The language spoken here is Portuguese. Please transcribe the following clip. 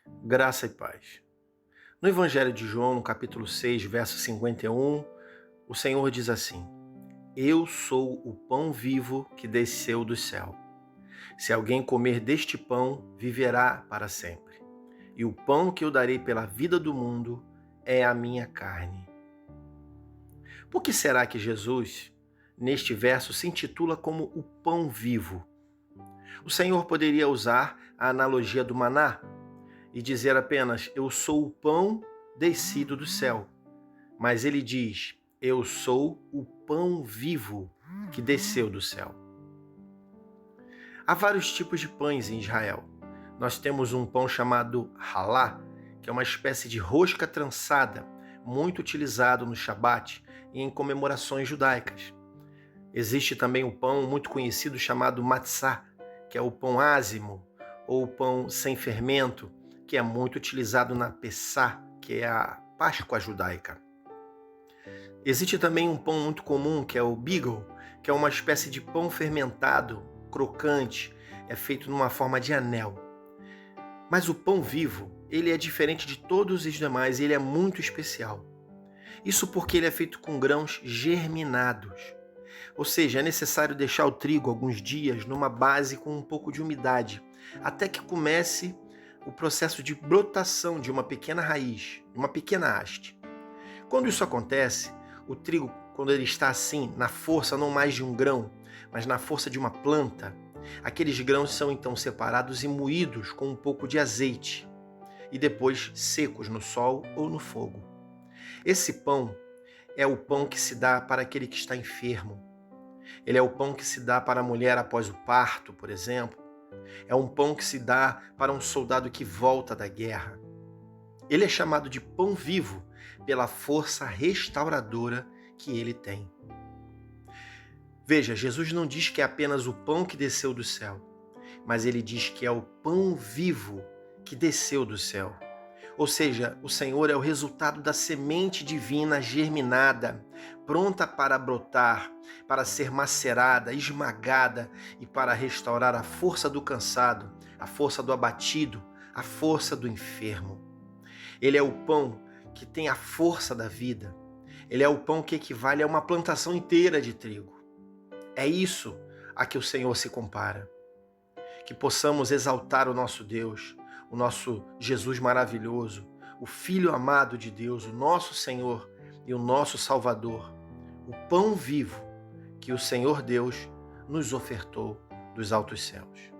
Graça e paz. No Evangelho de João, no capítulo 6, verso 51, o Senhor diz assim: Eu sou o pão vivo que desceu do céu. Se alguém comer deste pão, viverá para sempre. E o pão que eu darei pela vida do mundo é a minha carne. Por que será que Jesus, neste verso, se intitula como o pão vivo? O Senhor poderia usar a analogia do maná e dizer apenas: Eu sou o pão descido do céu. Mas ele diz: Eu sou o pão vivo que desceu do céu. Há vários tipos de pães em Israel. Nós temos um pão chamado halá, que é uma espécie de rosca trançada, muito utilizado no Shabat e em comemorações judaicas. Existe também um pão muito conhecido chamado matzá, que é o pão ázimo, ou o pão sem fermento, que é muito utilizado na Pessá, que é a Páscoa judaica. Existe também um pão muito comum, que é o beagle, que é uma espécie de pão fermentado, crocante, é feito numa forma de anel. Mas o pão vivo, ele é diferente de todos os demais, ele é muito especial. Isso porque ele é feito com grãos germinados. Ou seja, é necessário deixar o trigo alguns dias numa base com um pouco de umidade, até que comece o processo de brotação de uma pequena raiz, uma pequena haste. Quando isso acontece, o trigo, quando ele está assim, na força não mais de um grão, mas na força de uma planta, aqueles grãos são então separados e moídos com um pouco de azeite e depois secos no sol ou no fogo. Esse pão é o pão que se dá para aquele que está enfermo. Ele é o pão que se dá para a mulher após o parto, por exemplo. É um pão que se dá para um soldado que volta da guerra. Ele é chamado de pão vivo pela força restauradora que ele tem. Veja, Jesus não diz que é apenas o pão que desceu do céu, mas ele diz que é o pão vivo que desceu do céu. Ou seja, o Senhor é o resultado da semente divina germinada, pronta para brotar, para ser macerada, esmagada e para restaurar a força do cansado, a força do abatido, a força do enfermo. Ele é o pão que tem a força da vida. Ele é o pão que equivale a uma plantação inteira de trigo. É isso a que o Senhor se compara. Que possamos exaltar o nosso Deus, o nosso Jesus maravilhoso, o Filho amado de Deus, o nosso Senhor e o nosso Salvador, o pão vivo que o Senhor Deus nos ofertou dos altos céus.